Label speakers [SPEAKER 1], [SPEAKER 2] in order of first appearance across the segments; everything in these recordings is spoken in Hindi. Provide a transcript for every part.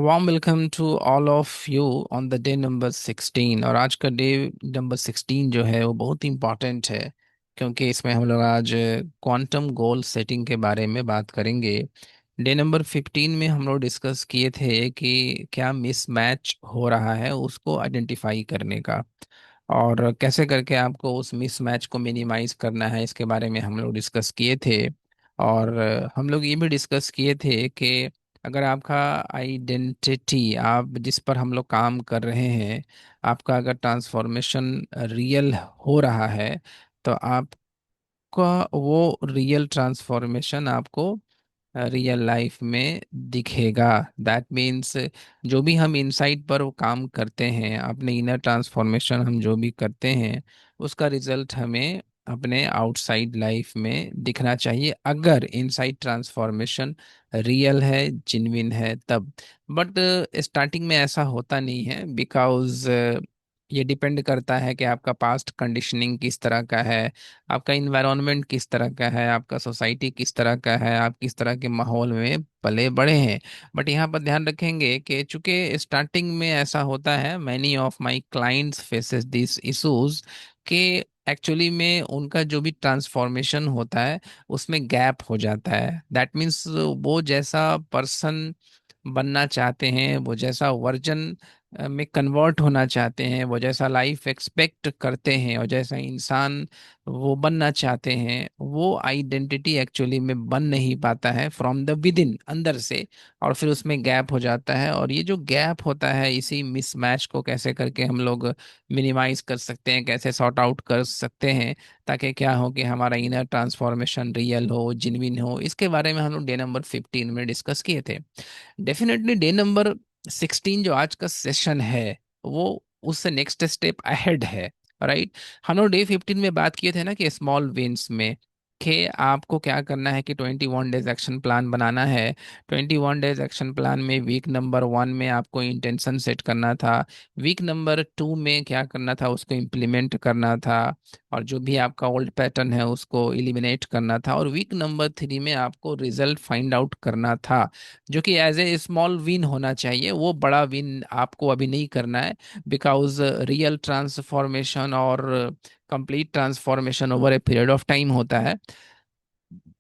[SPEAKER 1] Warm welcome to all of you on the day number 16। और आज का डे नंबर 16 जो है वो बहुत इंपॉर्टेंट है, क्योंकि इसमें हम लोग आज क्वांटम गोल सेटिंग के बारे में बात करेंगे। डे नंबर 15 में हम लोग डिस्कस किए थे कि क्या मिसमैच हो रहा है उसको आइडेंटिफाई करने का, और कैसे करके आपको उस मिसमैच को मिनिमाइज करना है, इसके बारे में हम लोग डिस्कस किए थे। और हम लोग ये भी डिस्कस किए थे कि अगर आपका आइडेंटिटी, आप जिस पर हम लोग काम कर रहे हैं, आपका अगर ट्रांसफॉर्मेशन रियल हो रहा है, तो आपका वो रियल ट्रांसफॉर्मेशन आपको रियल लाइफ में दिखेगा। दैट मीन्स जो भी हम इनसाइड पर वो काम करते हैं, अपने इनर ट्रांसफॉर्मेशन हम जो भी करते हैं, उसका रिजल्ट हमें अपने आउटसाइड लाइफ में दिखना चाहिए, अगर इनसाइड ट्रांसफॉर्मेशन रियल है, जिन्विन है तब। बट स्टार्टिंग में ऐसा होता नहीं है, बिकॉज ये डिपेंड करता है कि आपका पास्ट कंडीशनिंग किस तरह का है, आपका इन्वायरमेंट किस तरह का है, आपका सोसाइटी किस तरह का है, आप किस तरह के माहौल में पले बड़े हैं। बट यहाँ पर ध्यान रखेंगे कि चूंकि स्टार्टिंग में ऐसा होता है, many of my clients faces this issues, कि एक्चुअली में उनका जो भी ट्रांसफॉर्मेशन होता है उसमें गैप हो जाता है। दैट मीन्स वो जैसा पर्सन बनना चाहते हैं, वो जैसा वर्जन में कन्वर्ट होना चाहते हैं, वो जैसा लाइफ एक्सपेक्ट करते हैं और जैसा इंसान वो बनना चाहते हैं, वो आइडेंटिटी एक्चुअली में बन नहीं पाता है फ्रॉम द विद इन, अंदर से। और फिर उसमें गैप हो जाता है, और ये जो गैप होता है, इसी मिसमैच को कैसे करके हम लोग मिनिमाइज कर सकते हैं, कैसे सॉर्ट आउट कर सकते हैं, ताकि क्या हो कि हमारा इनर ट्रांसफॉर्मेशन रियल हो, जिन्विन हो। इसके बारे में हम लोग डे नंबर 15 में डिस्कस किए थे। डेफिनेटली डे नंबर 16 जो आज का सेशन है, वो उससे नेक्स्ट स्टेप अहेड है। राइट। हम लोग डे 15 में बात किए थे ना कि स्मॉल विंस में, कि आपको क्या करना है कि 21 डेज एक्शन प्लान बनाना है। 21 डेज एक्शन प्लान में वीक नंबर 1 में आपको इंटेंशन सेट करना था, वीक नंबर 2 में क्या करना था, उसको इम्प्लीमेंट करना था, और जो भी आपका ओल्ड पैटर्न है उसको इलिमिनेट करना था, और वीक नंबर 3 में आपको रिजल्ट फाइंड आउट करना था, जो कि एज ए स्मॉल विन होना चाहिए। वो बड़ा विन आपको अभी नहीं करना है, बिकॉज रियल ट्रांसफॉर्मेशन और complete transformation over a period of time होता है।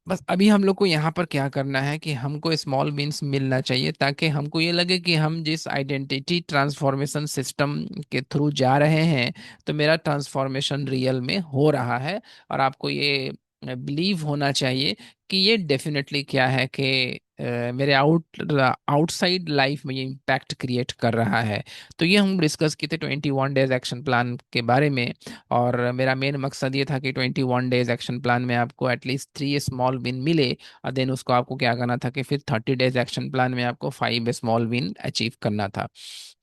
[SPEAKER 1] बस अभी हम लोग को यहाँ पर क्या करना है कि हमको स्मॉल विन्स मिलना चाहिए, ताकि हमको ये लगे कि हम जिस आइडेंटिटी ट्रांसफॉर्मेशन सिस्टम के थ्रू जा रहे हैं, तो मेरा ट्रांसफॉर्मेशन रियल में हो रहा है। और आपको ये बिलीव होना चाहिए कि ये डेफिनेटली क्या है कि मेरे आउटसाइड लाइफ में ये इम्पैक्ट क्रिएट कर रहा है। तो ये हम डिस्कस किए थे 21 डेज एक्शन प्लान के बारे में। और मेरा मेन मकसद ये था कि 21 डेज एक्शन प्लान में आपको एटलीस्ट 3 स्मॉल विन मिले, और देन उसको आपको क्या करना था कि फिर 30 डेज एक्शन प्लान में आपको 5 स्मॉल विन अचीव करना था।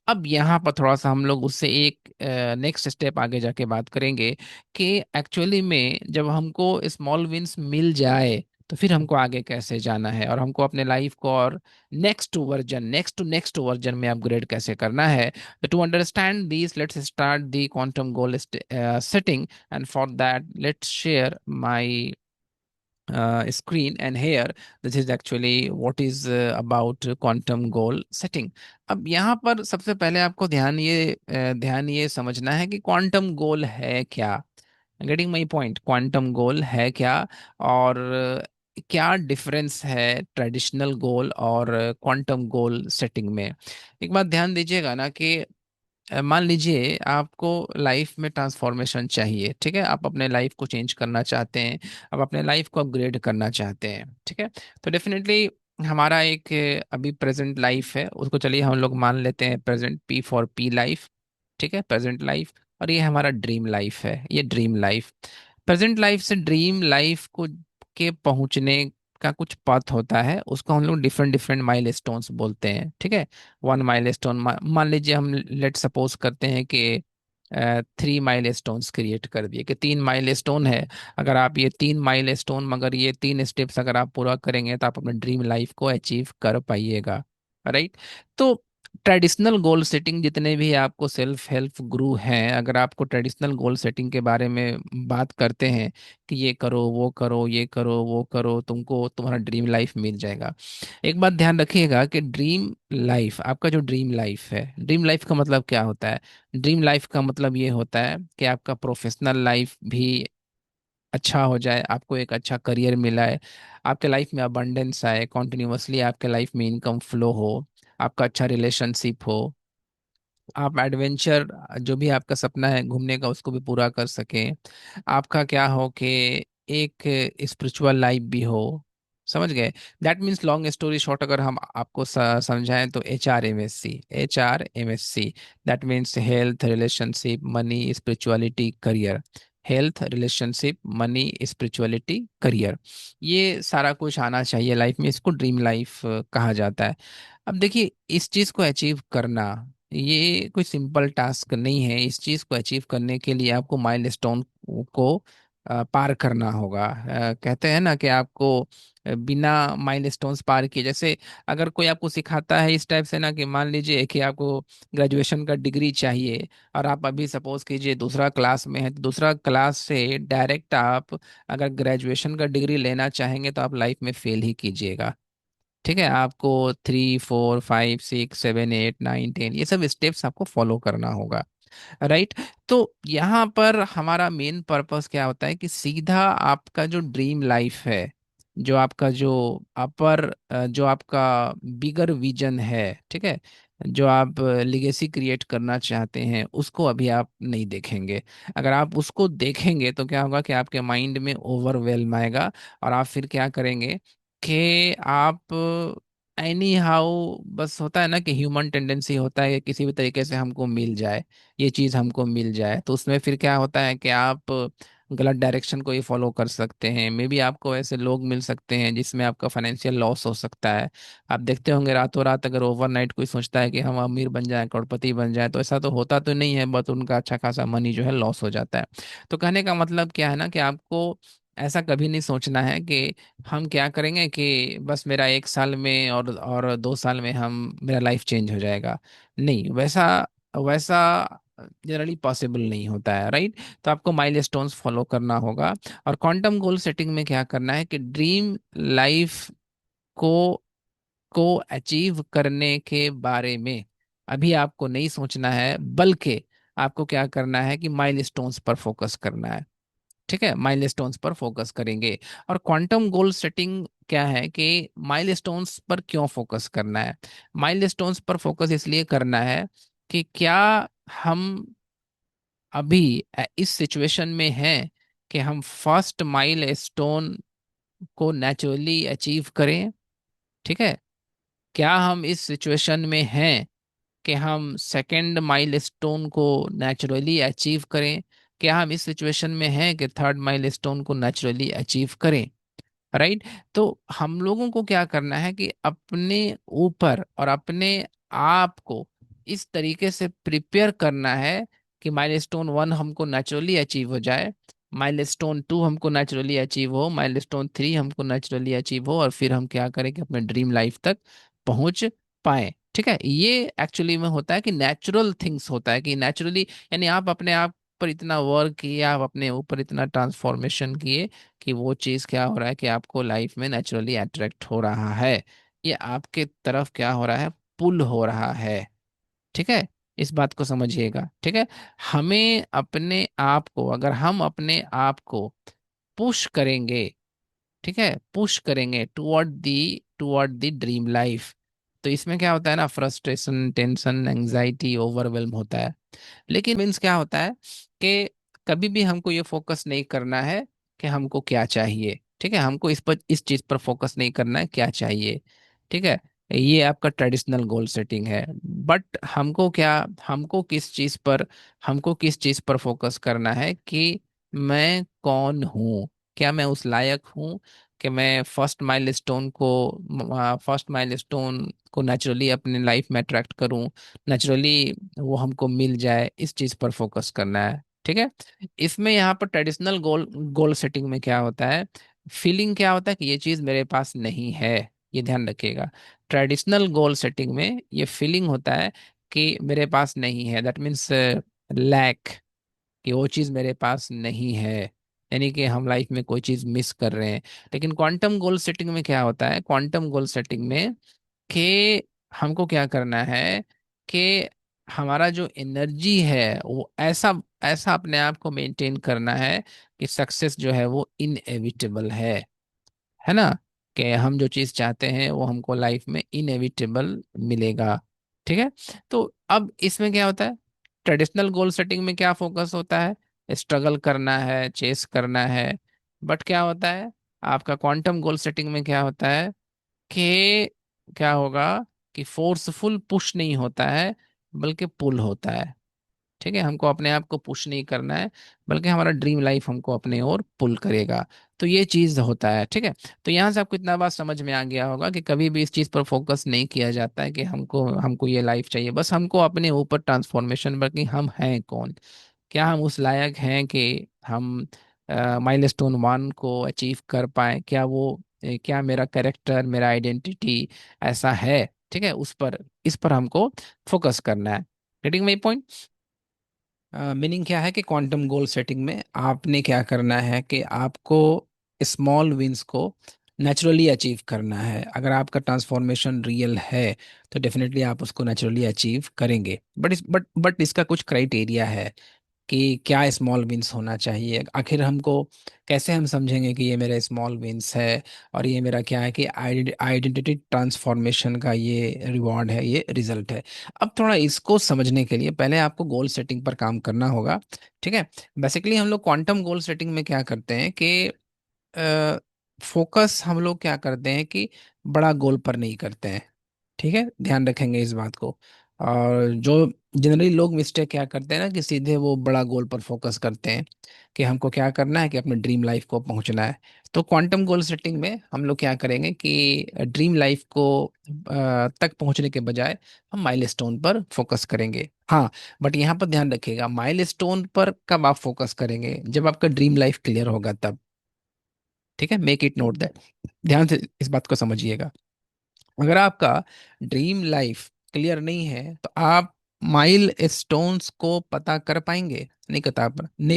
[SPEAKER 1] अब यहाँ पर थोड़ा सा हम लोग उससे एक नेक्स्ट स्टेप आगे जाके बात करेंगे, कि एक्चुअली में जब हमको स्मॉल विन्स मिल जाए, तो फिर हमको आगे कैसे जाना है, और हमको अपने लाइफ को और नेक्स्ट टू वर्जन में अपग्रेड कैसे करना है। So to understand these, let's start the quantum goal setting. And for that, let's share my screen. And here, this is actually what is about quantum goal setting. अब यहाँ पर सबसे पहले आपको ध्यान ये समझना है कि क्वांटम गोल है क्या। गेटिंग माई पॉइंट, क्वांटम गोल है क्या, और क्या डिफरेंस है ट्रेडिशनल गोल और क्वांटम गोल सेटिंग में। एक बात ध्यान दीजिएगा ना कि मान लीजिए आपको लाइफ में ट्रांसफॉर्मेशन चाहिए, ठीक है, आप अपने लाइफ को चेंज करना चाहते हैं, आप अपने लाइफ को अपग्रेड करना चाहते हैं, ठीक है। तो डेफिनेटली हमारा एक अभी प्रेजेंट लाइफ है, उसको चलिए हम लोग मान लेते हैं present, P for P life, ठीक है, प्रेजेंट लाइफ। और ये हमारा ड्रीम लाइफ है, ये ड्रीम लाइफ। प्रेजेंट लाइफ से ड्रीम लाइफ को के पहुंचने का कुछ पथ होता है, उसको हम लोग डिफरेंट डिफरेंट माइलस्टोन्स बोलते हैं, ठीक है। 1 माइलस्टोन, मान लीजिए हम लेट सपोज करते हैं कि 3 माइलस्टोन्स क्रिएट कर दिए, कि 3 माइलस्टोन है। अगर आप ये 3 माइलस्टोन, मगर ये 3 स्टेप्स अगर आप पूरा करेंगे, तो आप अपने ड्रीम लाइफ को अचीव कर पाइएगा। राइट। तो ट्रेडिशनल गोल सेटिंग, जितने भी आपको सेल्फ हेल्प गुरु हैं, अगर आपको ट्रेडिशनल गोल सेटिंग के बारे में बात करते हैं कि ये करो वो करो ये करो वो करो, तुमको तुम्हारा ड्रीम लाइफ मिल जाएगा। एक बात ध्यान रखिएगा कि ड्रीम लाइफ, आपका जो ड्रीम लाइफ है, ड्रीम लाइफ का मतलब क्या होता है? ड्रीम लाइफ का मतलब ये होता है कि आपका प्रोफेशनल लाइफ भी अच्छा हो जाए, आपको एक अच्छा करियर मिला है, आपके लाइफ में अबंडेंस आए, कॉन्टिन्यूसली आपके लाइफ में इनकम फ्लो हो, आपका अच्छा रिलेशनशिप हो, आप एडवेंचर, जो भी आपका सपना है घूमने का उसको भी पूरा कर सकें, आपका क्या हो कि एक स्पिरिचुअल लाइफ भी हो। समझ गए? That means, long story short अगर हम आपको समझाएं तो HRMSC, HRMSC, that means health, relationship, money, spirituality, career. Health, relationship, money, spirituality, career, ये सारा कुछ आना चाहिए लाइफ में, इसको ड्रीम लाइफ कहा जाता है। अब देखिए, इस चीज को अचीव करना, ये कोई सिंपल टास्क नहीं है। इस चीज को अचीव करने के लिए आपको माइलस्टोन को पार करना होगा। कहते हैं ना कि आपको बिना माइलस्टोन्स पार किए, जैसे अगर कोई आपको सिखाता है इस टाइप से ना, कि मान लीजिए कि आपको ग्रेजुएशन का डिग्री चाहिए, और आप अभी सपोज कीजिए दूसरा क्लास में है, तो दूसरा क्लास से डायरेक्ट आप अगर ग्रेजुएशन का डिग्री लेना चाहेंगे तो आप लाइफ में फेल ही कीजिएगा। ठीक है, आपको 3 4 5 6 7 8 9 10 ये सब स्टेप्स आपको फॉलो करना होगा। राइट? तो यहाँ पर हमारा मेन पर्पस क्या होता है कि सीधा आपका जो ड्रीम लाइफ है, जो आपका जो अपर, जो आपका बिगर विजन है, ठीक है, जो आप लिगेसी क्रिएट करना चाहते हैं, उसको अभी आप नहीं देखेंगे। अगर आप उसको देखेंगे तो क्या होगा कि आपके माइंड में ओवरवेलम आएगा, और आप फिर क्या करेंगे कि आप एनी हाउ, बस होता है ना कि ह्यूमन टेंडेंसी होता है कि किसी भी तरीके से हमको मिल जाए, ये चीज हमको मिल जाए, तो उसमें फिर क्या होता है कि आप गलत डायरेक्शन को ही फॉलो कर सकते हैं। मे बी आपको ऐसे लोग मिल सकते हैं जिसमें आपका फाइनेंशियल लॉस हो सकता है। आप देखते होंगे रातों रात अगर ओवरनाइट कोई सोचता है कि हम अमीर बन जाएं, करोड़पति बन जाएं, तो ऐसा तो होता तो नहीं है, बट उनका अच्छा खासा मनी जो है लॉस हो जाता है। तो कहने का मतलब क्या है ना, कि आपको ऐसा कभी नहीं सोचना है कि हम क्या करेंगे कि बस मेरा 1 साल में और 2 साल में हम मेरा लाइफ चेंज हो जाएगा। नहीं, वैसा वैसा जनरली पॉसिबल नहीं होता है। राइट? तो आपको माइलस्टोन्स फॉलो करना होगा। और क्वांटम गोल सेटिंग में क्या करना है कि ड्रीम लाइफ को को अचीव करने के बारे में अभी आपको नहीं सोचना है, बल्कि आपको क्या करना है कि माइलस्टोन्स पर फोकस करना है। ठीक है, माइलस्टोन्स पर फोकस करेंगे। और क्वांटम गोल सेटिंग क्या है कि माइलस्टोन्स पर क्यों फोकस करना है? माइलस्टोन्स पर फोकस इसलिए करना है कि क्या हम अभी इस सिचुएशन में हैं कि हम फर्स्ट माइलस्टोन को नेचुरली अचीव करें। ठीक है, क्या हम इस सिचुएशन में हैं कि हम सेकंड माइलस्टोन को नेचुरली अचीव करें? क्या हम इस सिचुएशन में हैं कि थर्ड माइलस्टोन को नेचुरली अचीव करें? राइट? तो हम लोगों को क्या करना है कि अपने ऊपर और अपने आप को इस तरीके से प्रिपेयर करना है कि माइलस्टोन 1 हमको नेचुरली अचीव हो जाए, माइलस्टोन 2 हमको नेचुरली अचीव हो, माइलस्टोन 3 हमको नेचुरली अचीव हो, और फिर हम क्या करें कि अपने ड्रीम लाइफ तक पहुंच पाए। ठीक है, ये एक्चुअली में होता है कि नेचुरल थिंग्स होता है कि नेचुरली, यानी आप अपने आप पर इतना वर्क किए, आप अपने ऊपर इतना ट्रांसफॉर्मेशन किए कि वो चीज़ क्या हो रहा है कि आपको लाइफ में नेचुरली अट्रैक्ट हो रहा है, ये आपके तरफ क्या हो रहा है, पुल हो रहा है। ठीक है, इस बात को समझिएगा। ठीक है, हमें अपने आप को, अगर हम अपने आप को पुश करेंगे, ठीक है, पुश करेंगे टुवर्ड द ड्रीम लाइफ, तो इसमें क्या होता है ना, फ्रस्ट्रेशन, टेंशन, एंजाइटी, ओवरवेलम होता है। लेकिन मीन्स क्या होता है कि कभी भी हमको ये फोकस नहीं करना है कि हमको क्या चाहिए। ठीक है, हमको इस चीज पर फोकस नहीं करना है क्या चाहिए। ठीक है, ये आपका ट्रेडिशनल गोल सेटिंग है। बट हमको हमको किस चीज पर फोकस करना है कि मैं कौन हूँ, क्या मैं उस लायक हूँ कि मैं फर्स्ट माइलस्टोन को नेचुरली अपने लाइफ में अट्रैक्ट करूं, नेचुरली वो हमको मिल जाए, इस चीज पर फोकस करना है। ठीक है, इसमें यहाँ पर ट्रेडिशनल गोल गोल सेटिंग में क्या होता है, फीलिंग क्या होता है कि ये चीज मेरे पास नहीं है। ये ध्यान रखिएगा। ट्रेडिशनल गोल सेटिंग में ये फीलिंग होता है कि मेरे पास नहीं है, दैट मीन्स लैक, कि वो चीज़ मेरे पास नहीं है, यानी कि हम लाइफ में कोई चीज़ मिस कर रहे हैं। लेकिन क्वांटम गोल सेटिंग में क्या होता है, क्वांटम गोल सेटिंग में कि हमको क्या करना है कि हमारा जो एनर्जी है वो ऐसा ऐसा अपने आप को मेंटेन करना है कि सक्सेस जो है वो इनएविटेबल है ना, कि हम जो चीज़ चाहते हैं वो हमको लाइफ में इनएविटेबल मिलेगा। ठीक है। तो अब इसमें क्या होता है, ट्रेडिशनल गोल सेटिंग में क्या फोकस होता है, स्ट्रगल करना है, चेस करना है। बट क्या होता है आपका क्वांटम गोल सेटिंग में, क्या होता है कि क्या होगा कि फोर्सफुल पुश नहीं होता है, बल्कि पुल होता है। ठीक है, हमको अपने आप को पुश नहीं करना है, बल्कि हमारा ड्रीम लाइफ हमको अपने ओर पुल करेगा। तो ये चीज होता है। ठीक है। तो यहाँ से आपको इतना बात समझ में आ गया होगा कि कभी भी इस चीज पर फोकस नहीं किया जाता है कि हमको हमको ये लाइफ चाहिए, बस हमको अपने ऊपर ट्रांसफॉर्मेशन, बल्कि हम हैं कौन, क्या हम उस लायक हैं कि हम माइलस्टोन 1 को अचीव कर पाए, क्या वो क्या मेरा कैरेक्टर, मेरा आइडेंटिटी ऐसा है। ठीक है, उस पर, इस पर हमको फोकस करना है। Getting my point. मीनिंग क्या है कि क्वांटम गोल सेटिंग में आपने क्या करना है कि आपको स्मॉल विंस को नेचुरली अचीव करना है। अगर आपका ट्रांसफॉर्मेशन रियल है तो डेफिनेटली आप उसको नेचुरली अचीव करेंगे। बट इसका कुछ क्राइटेरिया है कि क्या स्मॉल विंस होना चाहिए। आखिर हमको कैसे हम समझेंगे कि ये मेरा स्मॉल विंस है और ये मेरा क्या है कि आइडेंटिटी ट्रांसफॉर्मेशन का ये रिवॉर्ड है, ये रिजल्ट है। अब थोड़ा इसको समझने के लिए पहले आपको गोल सेटिंग पर काम करना होगा। ठीक है। बेसिकली हम लोग क्वांटम गोल सेटिंग में क्या करते हैं कि फोकस हम लोग क्या करते हैं कि बड़ा गोल पर नहीं करते हैं। ठीक है, ध्यान रखेंगे इस बात को। और जो जनरली लोग मिस्टेक क्या करते हैं ना कि सीधे वो बड़ा गोल पर फोकस करते हैं कि हमको क्या करना है कि अपने ड्रीम लाइफ को पहुंचना है। तो क्वांटम गोल सेटिंग में हम लोग क्या करेंगे कि ड्रीम लाइफ को तक पहुंचने के बजाय हम माइलस्टोन पर फोकस करेंगे। हाँ, बट यहाँ पर ध्यान रखिएगा, माइलस्टोन पर कब आप फोकस करेंगे, जब आपका ड्रीम लाइफ क्लियर होगा तब। ठीक है, मेक इट नोट दैट, ध्यान से इस बात को समझिएगा। अगर आपका ड्रीम लाइफ क्लियर नहीं है तो आप माइल स्टोन्स को पता कर पाएंगे, नहीं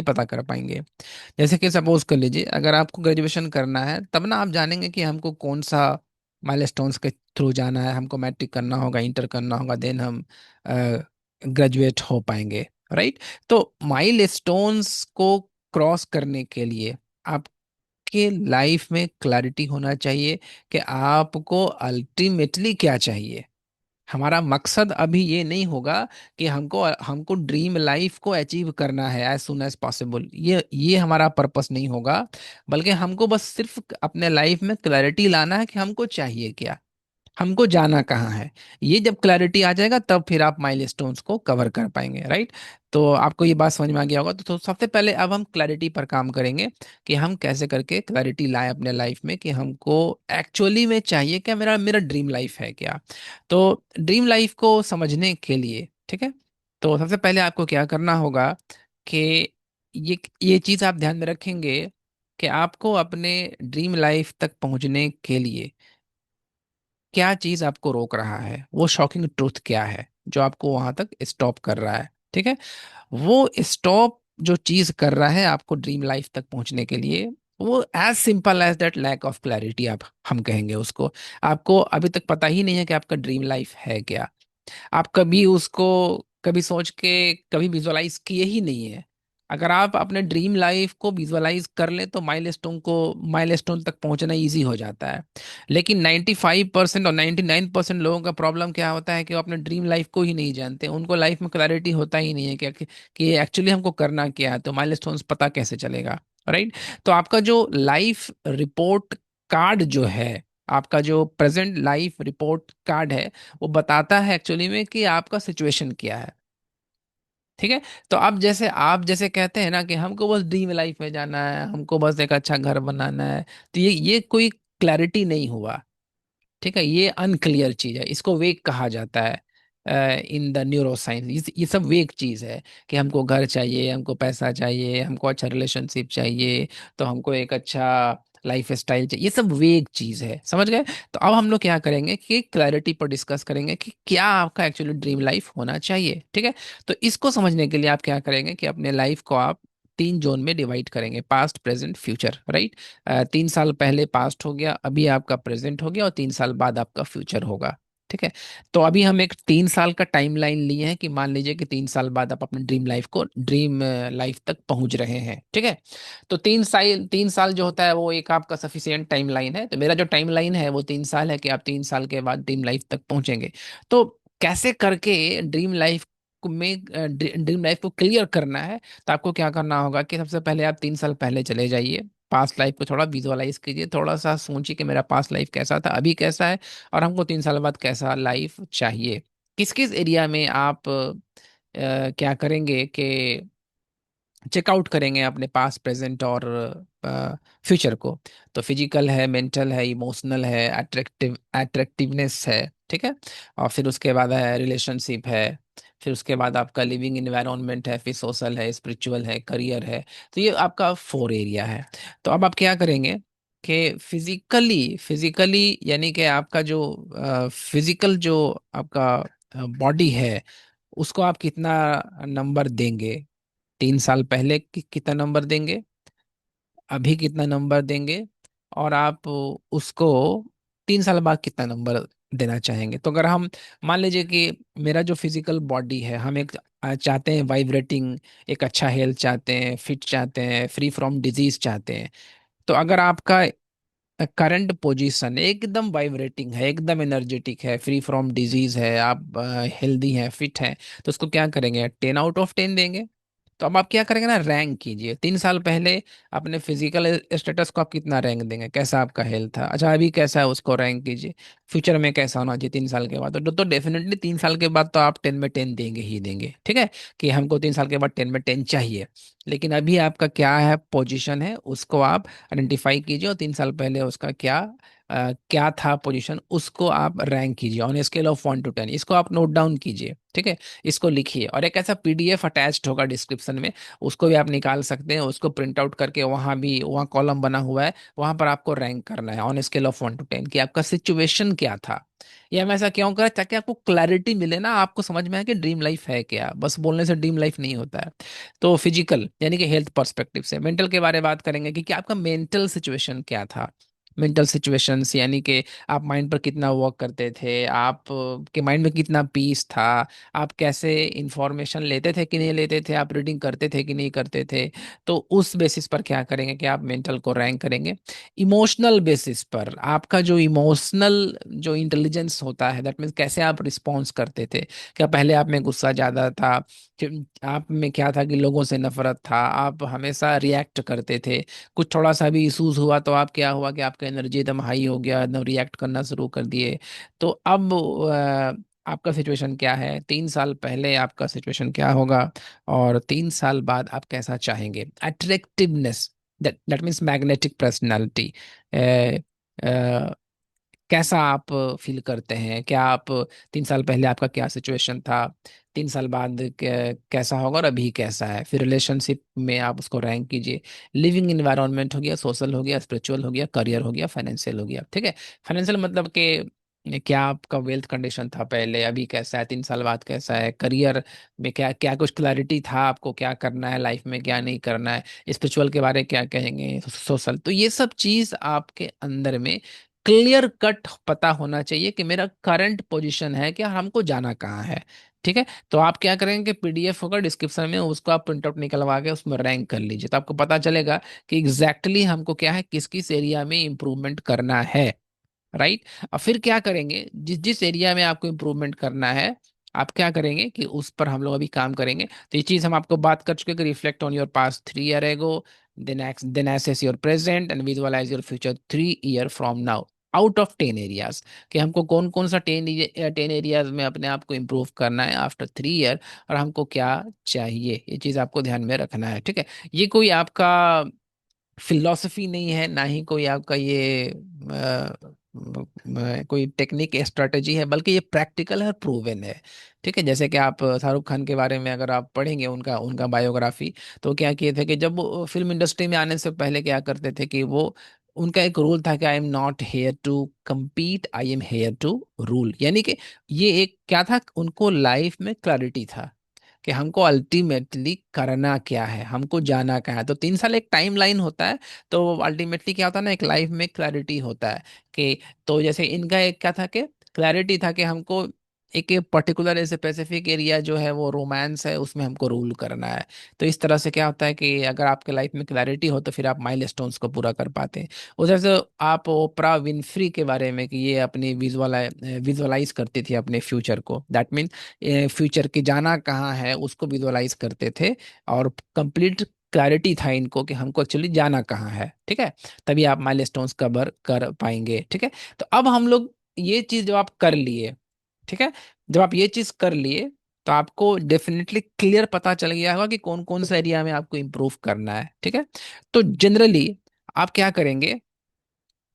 [SPEAKER 1] पता कर पाएंगे। जैसे कि सपोज कर लीजिए, अगर आपको ग्रेजुएशन करना है तब ना आप जानेंगे कि हमको कौन सा माइल स्टोन्स के थ्रू जाना है, हमको मैट्रिक करना होगा, इंटर करना होगा, देन हम ग्रेजुएट हो पाएंगे। राइट। तो माइल स्टोन्स को क्रॉस करने के लिए आपके लाइफ में क्लैरिटी होना चाहिए कि आपको अल्टीमेटली क्या चाहिए। हमारा मकसद अभी ये नहीं होगा कि हमको हमको ड्रीम लाइफ को अचीव करना है एज सुन एज पॉसिबल, ये हमारा पर्पस नहीं होगा। बल्कि हमको बस सिर्फ अपने लाइफ में क्लैरिटी लाना है कि हमको चाहिए क्या, हमको जाना कहाँ है। ये जब क्लैरिटी आ जाएगा तब फिर आप माइलस्टोन्स को कवर कर पाएंगे। राइट। तो आपको ये बात समझ में आ गया होगा। तो सबसे पहले अब हम क्लैरिटी पर काम करेंगे कि हम कैसे करके क्लैरिटी लाएं अपने लाइफ में कि हमको एक्चुअली में चाहिए क्या, मेरा मेरा ड्रीम लाइफ है क्या। तो ड्रीम लाइफ को समझने के लिए, ठीक है, तो सबसे पहले आपको क्या करना होगा कि ये चीज़ आप ध्यान में रखेंगे कि आपको अपने ड्रीम लाइफ तक पहुंचने के लिए क्या चीज आपको रोक रहा है, वो शॉकिंग ट्रूथ क्या है जो आपको वहां तक स्टॉप कर रहा है। ठीक है। वो स्टॉप जो चीज कर रहा है आपको ड्रीम लाइफ तक पहुंचने के लिए, वो as simple as that lack of clarity, आप हम कहेंगे उसको। आपको अभी तक पता ही नहीं है कि आपका ड्रीम लाइफ है क्या। आप कभी उसको कभी सोच के कभी विजुअलाइज किए ही नहीं है। अगर आप अपने ड्रीम लाइफ को विजुअलाइज कर लें तो माइलस्टोन तक पहुंचना इजी हो जाता है। लेकिन 95% और 99% लोगों का प्रॉब्लम क्या होता है कि वो अपने ड्रीम लाइफ को ही नहीं जानते, उनको लाइफ में क्लैरिटी होता ही नहीं है कि एक्चुअली हमको करना क्या है, तो माइलस्टोन्स पता कैसे चलेगा। राइट। तो आपका जो लाइफ रिपोर्ट कार्ड जो है, आपका जो प्रेजेंट लाइफ रिपोर्ट कार्ड है, वो बताता है एक्चुअली में कि आपका सिचुएशन क्या है। ठीक है। तो आप जैसे कहते हैं ना कि हमको बस ड्रीम लाइफ में जाना है, हमको बस एक अच्छा घर बनाना है, तो ये कोई क्लैरिटी नहीं हुआ। ठीक है, ये अनक्लियर चीज है, इसको वेग कहा जाता है इन द न्यूरो साइंस। ये सब वेग चीज है कि हमको घर चाहिए, हमको पैसा चाहिए, हमको अच्छा रिलेशनशिप चाहिए, तो हमको एक अच्छा लाइफ स्टाइल चाहिए, ये सब वेग चीज है, समझ गए। तो अब हम लोग क्या करेंगे कि क्लैरिटी पर डिस्कस करेंगे कि क्या आपका एक्चुअली ड्रीम लाइफ होना चाहिए, ठीक है। तो इसको समझने के लिए आप क्या करेंगे कि अपने लाइफ को आप तीन जोन में डिवाइड करेंगे, पास्ट प्रेजेंट फ्यूचर, राइट। 3 साल पहले पास्ट हो गया, अभी आपका प्रेजेंट हो गया, और 3 साल बाद आपका फ्यूचर होगा, ठीक है। तो अभी हम एक 3 साल का टाइमलाइन लिए हैं कि मान लीजिए कि 3 साल बाद आप अपने ड्रीम लाइफ तक पहुंच रहे हैं, ठीक है। तो 3 साल जो होता है वो एक आपका सफिशियंट टाइमलाइन है। तो मेरा जो टाइमलाइन है वो 3 साल है कि आप 3 साल के बाद ड्रीम लाइफ तक पहुंचेंगे। तो कैसे करके ड्रीम लाइफ को क्लियर करना है, तो आपको क्या करना होगा कि सबसे पहले आप 3 साल पहले चले जाइए, पास्ट लाइफ को थोड़ा विजुअलाइज कीजिए, थोड़ा सा सोचिए कि मेरा पास्ट लाइफ कैसा था, अभी कैसा है, और हमको 3 साल बाद कैसा लाइफ चाहिए। किस किस एरिया में आप क्या करेंगे कि चेकआउट करेंगे अपने पास्ट प्रेजेंट और फ्यूचर को। तो फिजिकल है, मेंटल है, इमोशनल है, अट्रैक्टिवनेस है, ठीक है। और फिर उसके बाद है रिलेशनशिप है, फिर उसके बाद आपका लिविंग इन्वायरमेंट है, फिर सोशल है, स्पिरिचुअल है, करियर है। तो ये आपका 4 एरिया है। तो अब आप क्या करेंगे कि फिजिकली यानी कि आपका जो फिजिकल जो आपका बॉडी है, उसको आप कितना नंबर देंगे, 3 साल पहले कितना नंबर देंगे, अभी कितना नंबर देंगे, और आप उसको 3 साल बाद कितना नंबर देना चाहेंगे। तो अगर हम मान लीजिए कि मेरा जो फिजिकल बॉडी है, हम एक चाहते हैं वाइब्रेटिंग, एक अच्छा हेल्थ चाहते हैं, फिट चाहते हैं, फ्री फ्रॉम डिजीज चाहते हैं। तो अगर आपका करंट पोजीशन एकदम वाइब्रेटिंग है, एकदम एनर्जेटिक है, फ्री फ्रॉम डिजीज है, आप हेल्दी हैं, फिट हैं, तो उसको क्या करेंगे, 10 आउट ऑफ 10 देंगे। तो अब आप क्या करेंगे ना, रैंक कीजिए 3 साल पहले अपने फिजिकल स्टेटस को आप कितना रैंक देंगे, कैसा आपका हेल्थ था, अच्छा अभी कैसा है, उसको रैंक कीजिए। फ्यूचर में कैसा होना चाहिए 3 साल के बाद, तो डेफिनेटली 3 साल के बाद तो आप 10 में 10 देंगे ही देंगे, ठीक है, कि हमको 3 साल के बाद 10 में 10 चाहिए। लेकिन अभी आपका क्या है पोजिशन है, उसको आप आइडेंटिफाई कीजिए, और 3 साल पहले उसका क्या था पोजीशन, उसको आप रैंक कीजिए ऑन स्केल ऑफ 1 to 10। इसको आप नोट डाउन कीजिए, ठीक है। इसको लिखिए, और एक ऐसा पीडीएफ अटैच्ड होगा डिस्क्रिप्शन में, उसको भी आप निकाल सकते हैं, उसको प्रिंट आउट करके वहाँ कॉलम बना हुआ है, वहां पर आपको रैंक करना है ऑन स्केल ऑफ 1 to 10 कि आपका सिचुएशन क्या था। ये हम ऐसा क्यों करें, ताकि आपको क्लैरिटी मिले ना, आपको समझ में आए कि ड्रीम लाइफ है क्या, बस बोलने से ड्रीम लाइफ नहीं होता है। तो फिजिकल यानी कि हेल्थ पर्सपेक्टिव से, मेंटल के बारे में बात करेंगे कि क्या आपका मेंटल सिचुएशन क्या था। मेंटल सिचुएशंस यानी कि आप माइंड पर कितना वर्क करते थे, आप के माइंड में कितना पीस था, आप कैसे इंफॉर्मेशन लेते थे कि नहीं लेते थे, आप रीडिंग करते थे कि नहीं करते थे। तो उस बेसिस पर क्या करेंगे कि आप मेंटल को रैंक करेंगे। इमोशनल बेसिस पर आपका जो इमोशनल जो इंटेलिजेंस होता है, दैट मीन्स कैसे आप रिस्पॉन्स करते थे, क्या पहले आप में गुस्सा ज़्यादा था, आप में क्या था कि लोगों से नफरत था, आप हमेशा रिएक्ट करते थे, कुछ थोड़ा सा भी इशूज हुआ तो आप क्या हुआ कि आपका एनर्जी एकदम हाई हो गया, एकदम रिएक्ट करना शुरू कर दिए। तो अब आपका सिचुएशन क्या है, 3 साल पहले आपका सिचुएशन क्या होगा, और 3 साल बाद आप कैसा चाहेंगे। Attractiveness, that means magnetic personality, कैसा आप फील करते हैं, क्या आप 3 साल पहले आपका क्या सिचुएशन था, 3 साल बाद कैसा होगा, और अभी कैसा है। फिर रिलेशनशिप में आप उसको रैंक कीजिए। लिविंग इन्वायरमेंट हो गया, सोशल हो गया, स्पिरिचुअल हो गया, करियर हो गया, फाइनेंशियल हो गया, ठीक है। फाइनेंशियल मतलब कि क्या आपका वेल्थ कंडीशन था पहले, अभी कैसा है, 3 साल बाद कैसा है। करियर में क्या क्या कुछ क्लैरिटी था, आपको क्या करना है लाइफ में, क्या नहीं करना है। स्पिरिचुअल के बारे में क्या कहेंगे, सोशल। तो ये सब चीज आपके अंदर में क्लियर कट पता होना चाहिए कि मेरा करंट पोजीशन है क्या, हमको जाना कहाँ है, ठीक है। तो आप क्या करेंगे कि पीडीएफ होगा डिस्क्रिप्शन में, उसको आप प्रिंट आउट निकलवा के उसमें रैंक कर लीजिए, तो आपको पता चलेगा कि एग्जैक्टली हमको क्या है, किस किस एरिया में इम्प्रूवमेंट करना है, राइट। और फिर क्या करेंगे, जिस जिस एरिया में आपको इम्प्रूवमेंट करना है, आप क्या करेंगे कि उस पर हम लोग अभी काम करेंगे। तो ये चीज हम आपको बात कर चुके हैं कि reflect on your past 3 year ago, then assess your present and visualise your future 3 year from now, out of 10 areas, कि हमको कौन कौन सा 10 एरियाज में अपने आप को इम्प्रूव करना है आफ्टर 3 ईयर, और हमको क्या चाहिए, ये चीज आपको ध्यान में रखना है, ठीक है। ये कोई आपका फिलॉसफी नहीं है, ना ही कोई आपका ये कोई टेक्निक स्ट्रेटजी है, बल्कि ये प्रैक्टिकल है, प्रूवन है, ठीक है। जैसे कि आप शाहरुख खान के बारे में अगर आप पढ़ेंगे उनका उनका बायोग्राफी, तो क्या किए थे कि जब वो फिल्म इंडस्ट्री में आने से पहले क्या करते थे कि वो उनका एक रूल था कि I am not here to compete, I am here to rule. यानी कि ये एक क्या था, उनको लाइफ में क्लैरिटी था कि हमको अल्टीमेटली करना क्या है, हमको जाना कहाँ है। तो 3 साल एक टाइम लाइन होता है। तो अल्टीमेटली क्या होता है ना, एक लाइफ में क्लैरिटी होता है कि, तो जैसे इनका एक क्या था कि क्लैरिटी था कि हमको एक पर्टिकुलर स्पेसिफिक एरिया जो है वो रोमांस है, उसमें हमको रूल करना है। तो इस तरह से क्या होता है कि अगर आपके लाइफ में क्लैरिटी हो तो फिर आप माइलस्टोन्स को पूरा कर पाते हैं। उधर से आप ओपरा विनफ्री के बारे में कि ये अपनी विजुअलाइज करती थी अपने फ्यूचर को, दैट मीन फ्यूचर की जाना कहाँ है उसको विजुअलाइज करते थे। और कंप्लीट क्लैरिटी था इनको कि हमको एक्चुअली जाना कहाँ है, ठीक है। तभी आप माइलस्टोन्स कवर कर पाएंगे, ठीक है। तो अब हम लोग ये चीज जब आप कर लिए, ठीक है, जब आप ये चीज कर लिए तो आपको डेफिनेटली क्लियर पता चल गया होगा कि कौन कौन सा एरिया में आपको इम्प्रूव करना है, ठीक है। तो जनरली आप क्या करेंगे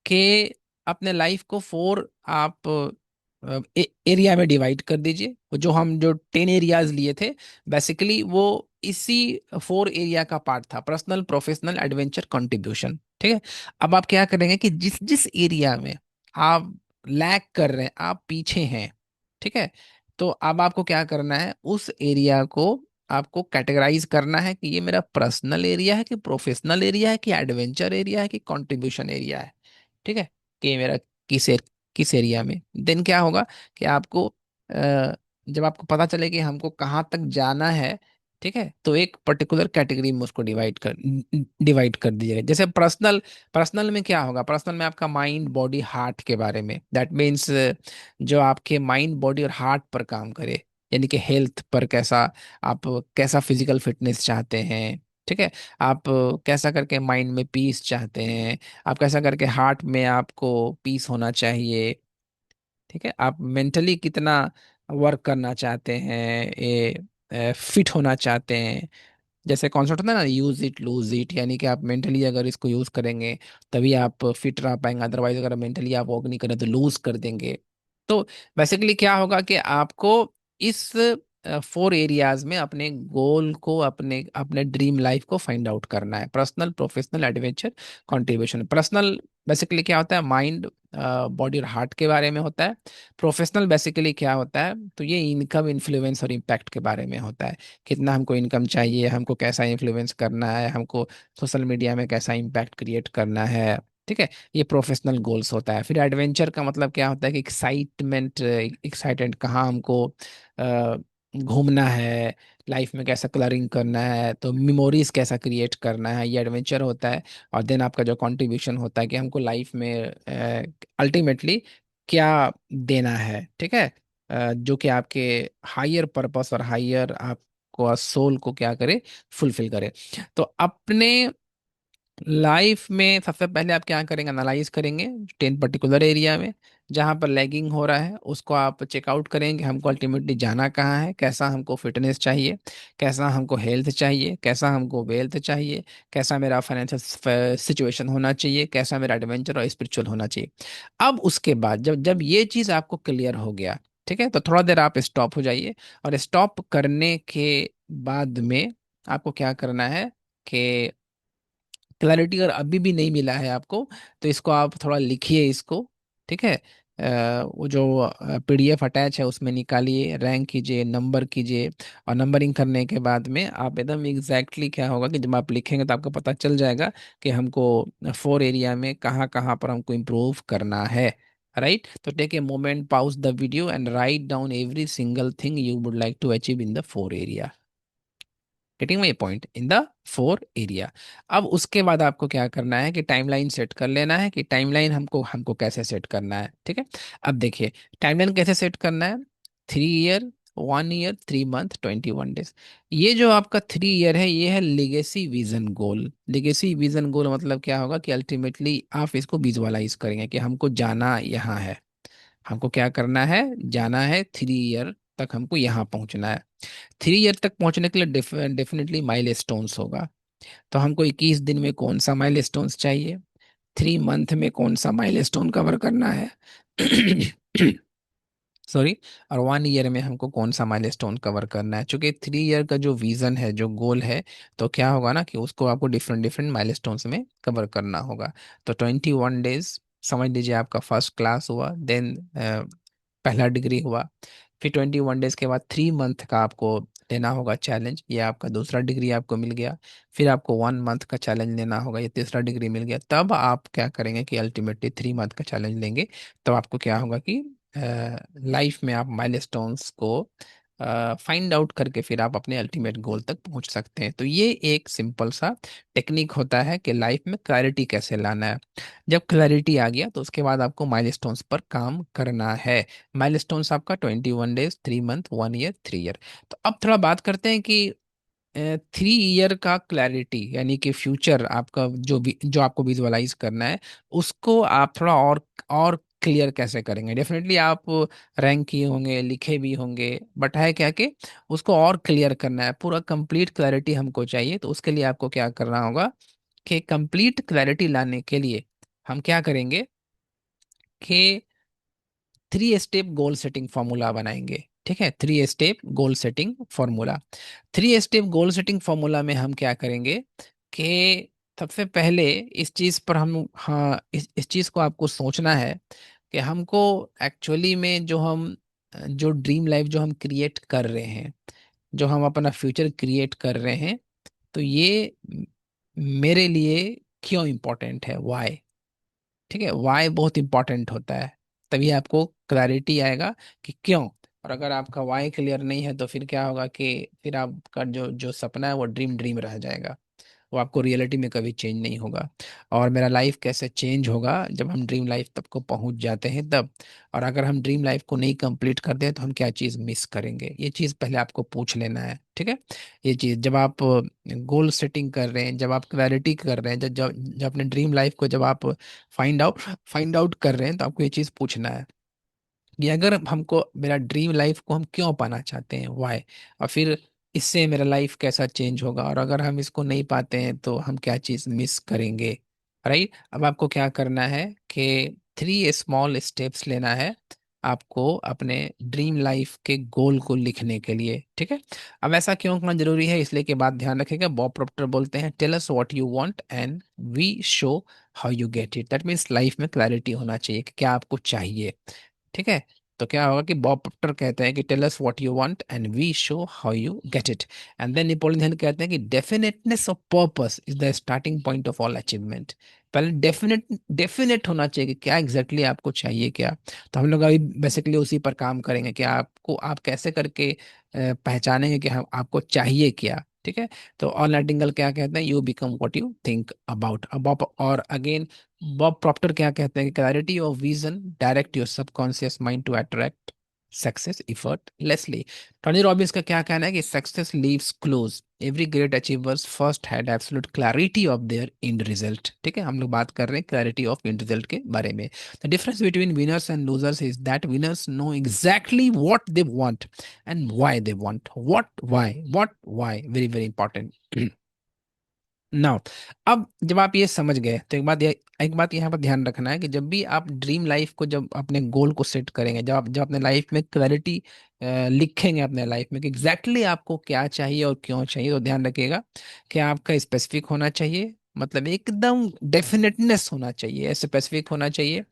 [SPEAKER 1] कि अपने लाइफ को 4 आप एरिया में डिवाइड कर दीजिए। वो जो हम जो 10 एरियाज लिए थे, बेसिकली वो इसी 4 एरिया का पार्ट था, पर्सनल, प्रोफेशनल, एडवेंचर, कंट्रीब्यूशन, ठीक है। अब आप क्या करेंगे कि जिस जिस एरिया में आप लैग कर रहे हैं, आप पीछे हैं, ठीक है, तो अब आपको क्या करना है, उस एरिया को आपको कैटेगराइज करना है कि ये मेरा पर्सनल एरिया है कि प्रोफेशनल एरिया है कि एडवेंचर एरिया है कि कंट्रीब्यूशन एरिया है, ठीक है। कि मेरा किस किस एरिया में। देन क्या होगा कि आपको जब आपको पता चले कि हमको कहाँ तक जाना है, ठीक है, तो एक पर्टिकुलर कैटेगरी में उसको डिवाइड कर दीजिएगा। जैसे पर्सनल, पर्सनल में क्या होगा, पर्सनल में आपका माइंड बॉडी हार्ट के बारे में, दैट मीन्स जो आपके माइंड बॉडी और हार्ट पर काम करे, यानी कि हेल्थ पर कैसा, आप कैसा फिजिकल फिटनेस चाहते हैं, ठीक है। आप कैसा करके माइंड में पीस चाहते हैं, आप कैसा करके हार्ट में आपको पीस होना चाहिए, ठीक है। आप मेंटली कितना वर्क करना चाहते हैं, ये फिट होना चाहते हैं। जैसे कॉन्सेप्ट होता है ना, यूज इट लूज इट, यानी कि आप मेंटली अगर इसको यूज करेंगे तभी आप फिट रह पाएंगे, अदरवाइज अगर मेंटली आप वर्क नहीं करें तो लूज कर देंगे। तो बेसिकली क्या होगा कि आपको इस 4 एरियाज में अपने गोल को, अपने अपने ड्रीम लाइफ को फाइंड आउट करना है। Personal, professional, adventure, contribution. Personal basically क्या होता है, माइंड, बॉडी और हार्ट के बारे में होता है। प्रोफेशनल बेसिकली क्या होता है, तो ये इनकम, इन्फ्लुएंस और इम्पैक्ट के बारे में होता है। कितना हमको इनकम चाहिए, हमको कैसा इन्फ्लुएंस करना है, हमको सोशल मीडिया में कैसा इम्पैक्ट क्रिएट करना है, ठीक है। ये प्रोफेशनल गोल्स होता है। फिर एडवेंचर का मतलब क्या होता है कि एक्साइटमेंट, एक्साइटेड, कहाँ हमको अ, घूमना है, लाइफ में कैसा कलरिंग करना है, तो मेमोरीज कैसा क्रिएट करना है, ये एडवेंचर होता है। और देन आपका जो कंट्रीब्यूशन होता है कि हमको लाइफ में अल्टीमेटली क्या देना है, ठीक है। जो कि आपके हायर पर्पस और हायर आपको सोल को क्या करे, फुलफिल करे। तो अपने लाइफ में सबसे पहले आप क्या करेंगे, एनालाइज करेंगे 10 पर्टिकुलर एरिया में जहाँ पर लैगिंग हो रहा है, उसको आप चेकआउट करेंगे। हमको अल्टीमेटली जाना कहाँ है, कैसा हमको फिटनेस चाहिए, कैसा हमको हेल्थ चाहिए, कैसा हमको वेल्थ चाहिए, कैसा मेरा फाइनेंशियल सिचुएशन होना चाहिए, कैसा मेरा एडवेंचर और स्पिरिचुअल होना चाहिए। अब उसके बाद जब जब ये चीज़ आपको क्लियर हो गया, ठीक है, तो थोड़ा देर आप स्टॉप हो जाइए। और स्टॉप करने के बाद में आपको क्या करना है कि क्लैरिटी अगर अभी भी नहीं मिला है आपको, तो इसको आप थोड़ा लिखिए इसको, ठीक है। वो जो पीडीएफ अटैच है उसमें निकालिए, रैंक कीजिए, नंबर कीजिए। और नंबरिंग करने के बाद में आप एकदम एग्जैक्टली क्या होगा कि जब आप लिखेंगे तो आपको पता चल जाएगा कि हमको 4 एरिया में कहाँ कहाँ पर हमको इम्प्रूव करना है, राइट। तो take a moment, pause the video and write down every single thing you would like to achieve in the 4 area, getting my point, in the 4 area. अब उसके बाद आपको क्या करना है कि टाइमलाइन सेट कर लेना है कि टाइमलाइन हमको हमको कैसे सेट करना है, ठीक है। अब देखिए टाइमलाइन कैसे सेट करना है, 3 ईयर, 1 ईयर, 3 मंथ, 21 डेज। ये जो आपका 3 ईयर है, ये है लिगेसी विजन गोल। लिगेसी विजन गोल मतलब क्या होगा कि अल्टीमेटली आप इसको विजुअलाइज करेंगे कि हमको जाना यहाँ है, हमको क्या करना है, जाना है 3 ईयर तक, हमको यहाँ पहुंचना है। 3 ईयर तक पहुंचने के लिए डेफिनेटली माइल स्टोन्स होगा। तो हमको 21 दिन में कौन सा माइल स्टोन्स चाहिए, 3 मंथ में कौन सा माइल स्टोन कवर करना है सॉरी, और 1 ईयर में हमको कौन सा माइलस्टोन कवर करना है, क्योंकि 3 ईयर का जो विजन है, जो गोल है, तो क्या होगा ना कि उसको आपको डिफरेंट डिफरेंट माइलस्टोन्स में कवर करना होगा। तो 21 डेज समझ लीजिए आपका फर्स्ट क्लास हुआ, देन पहला डिग्री हुआ। फिर 21 डेज के बाद 3 मंथ का आपको लेना होगा चैलेंज, ये आपका दूसरा डिग्री आपको मिल गया। फिर आपको 1 मंथ का चैलेंज लेना होगा, ये तीसरा डिग्री मिल गया। तब आप क्या करेंगे कि अल्टीमेटली 3 मंथ का चैलेंज लेंगे। तो आपको क्या होगा कि लाइफ में आप माइलस्टोन्स को फाइंड आउट करके फिर आप अपने अल्टीमेट गोल तक पहुंच सकते हैं। तो ये एक सिंपल सा टेक्निक होता है कि लाइफ में क्लैरिटी कैसे लाना है। जब क्लैरिटी आ गया तो उसके बाद आपको माइलस्टोन्स पर काम करना है। माइलस्टोन्स आपका 21 डेज, 3 मंथ, 1 ईयर, 3 ईयर। तो अब थोड़ा बात करते हैं कि 3 ईयर का क्लैरिटी, यानी कि फ्यूचर आपका जो आपको विजुअलाइज करना है, उसको आप थोड़ा और क्लियर कैसे करेंगे। डेफिनेटली आप रैंक किए होंगे, लिखे भी होंगे, बट है क्या कि उसको और क्लियर करना है, पूरा कंप्लीट क्लैरिटी हमको चाहिए। तो उसके लिए आपको क्या करना होगा कि कंप्लीट क्लैरिटी लाने के लिए हम क्या करेंगे कि 3 स्टेप गोल सेटिंग फॉर्मूला बनाएंगे। ठीक है, 3 step goal setting formula. 3 step goal setting formula में हम क्या करेंगे कि सबसे पहले इस चीज पर हम, हाँ, इस चीज को आपको सोचना है कि हमको एक्चुअली में जो ड्रीम लाइफ जो हम क्रिएट कर रहे हैं, जो हम अपना फ्यूचर क्रिएट कर रहे हैं, तो ये मेरे लिए क्यों इम्पोर्टेंट है, वाई। ठीक है, वाई बहुत इंपॉर्टेंट होता है। तभी आपको क्लैरिटी आएगा कि क्यों। और अगर आपका वाई क्लियर नहीं है तो फिर क्या होगा कि फिर आपका जो जो सपना है वो ड्रीम ड्रीम रह जाएगा, वो आपको रियलिटी में कभी चेंज नहीं होगा। और मेरा लाइफ कैसे चेंज होगा जब हम ड्रीम लाइफ तक को पहुंच जाते हैं तब। और अगर हम ड्रीम लाइफ को नहीं कंप्लीट करते हैं तो हम क्या चीज़ मिस करेंगे, ये चीज़ पहले आपको पूछ लेना है। ठीक है, ये चीज़ जब आप गोल सेटिंग कर रहे हैं, जब आप क्लैरिटी कर रहे हैं, जब अपने ड्रीम लाइफ को जब आप फाइंड आउट कर रहे हैं, तो आपको ये चीज़ पूछना है कि अगर हमको मेरा ड्रीम लाइफ को हम क्यों पाना चाहते हैं, वाई। और फिर इससे मेरा लाइफ कैसा चेंज होगा, और अगर हम इसको नहीं पाते हैं तो हम क्या चीज़ मिस करेंगे। राइट, अब आपको क्या करना है कि 3 स्मॉल स्टेप्स लेना है आपको अपने ड्रीम लाइफ के गोल को लिखने के लिए। ठीक है, अब ऐसा क्यों करना जरूरी है, इसलिए के बाद ध्यान रखिएगा। बॉब प्रॉप्टर बोलते हैं, tell us what you want and we show how you get it. That means life में क्लैरिटी होना चाहिए कि क्या आपको चाहिए। ठीक है, तो क्या होगा कि बॉब प्रॉक्टर कहते हैं कि tell us what you want and we show how you get it. And then Napoleon Hill कहते हैं कि definiteness of purpose is the starting point of all achievement. पहले डेफिनेट होना चाहिए कि क्या एग्जैक्टली आपको चाहिए क्या। तो हम लोग अभी बेसिकली उसी पर काम करेंगे कि आप कैसे करके पहचानेंगे कि हम आपको चाहिए क्या। ठीक है, तो ऑल नाइटिंगेल क्या कहते हैं, you become what you think about. अब और अगेन बॉब प्रॉप्टर क्या कहते हैं कि clarity of vision direct your subconscious mind to attract success effortlessly। Tony Robbins का क्या कहना है कि success leaves clues, every great achievers first had absolute clarity of their end result. ठीक है, हम लोग बात कर रहे हैं क्लैरिटी ऑफ एंड रिजल्ट के बारे में। The difference between winners and losers is that winners know exactly what they want and why they want, what why very very important. Now, अब जब आप ये समझ गए तो एक बात यहाँ पर ध्यान रखना है कि जब भी आप ड्रीम लाइफ को, जब अपने गोल को सेट करेंगे, जब अपने लाइफ में क्लैरिटी लिखेंगे अपने लाइफ में कि एग्जैक्टली आपको क्या चाहिए और क्यों चाहिए, तो ध्यान रखिएगा कि आपका स्पेसिफिक होना चाहिए, मतलब एकदम डेफिनेटनेस होना चाहिए, स्पेसिफिक होना चाहिए,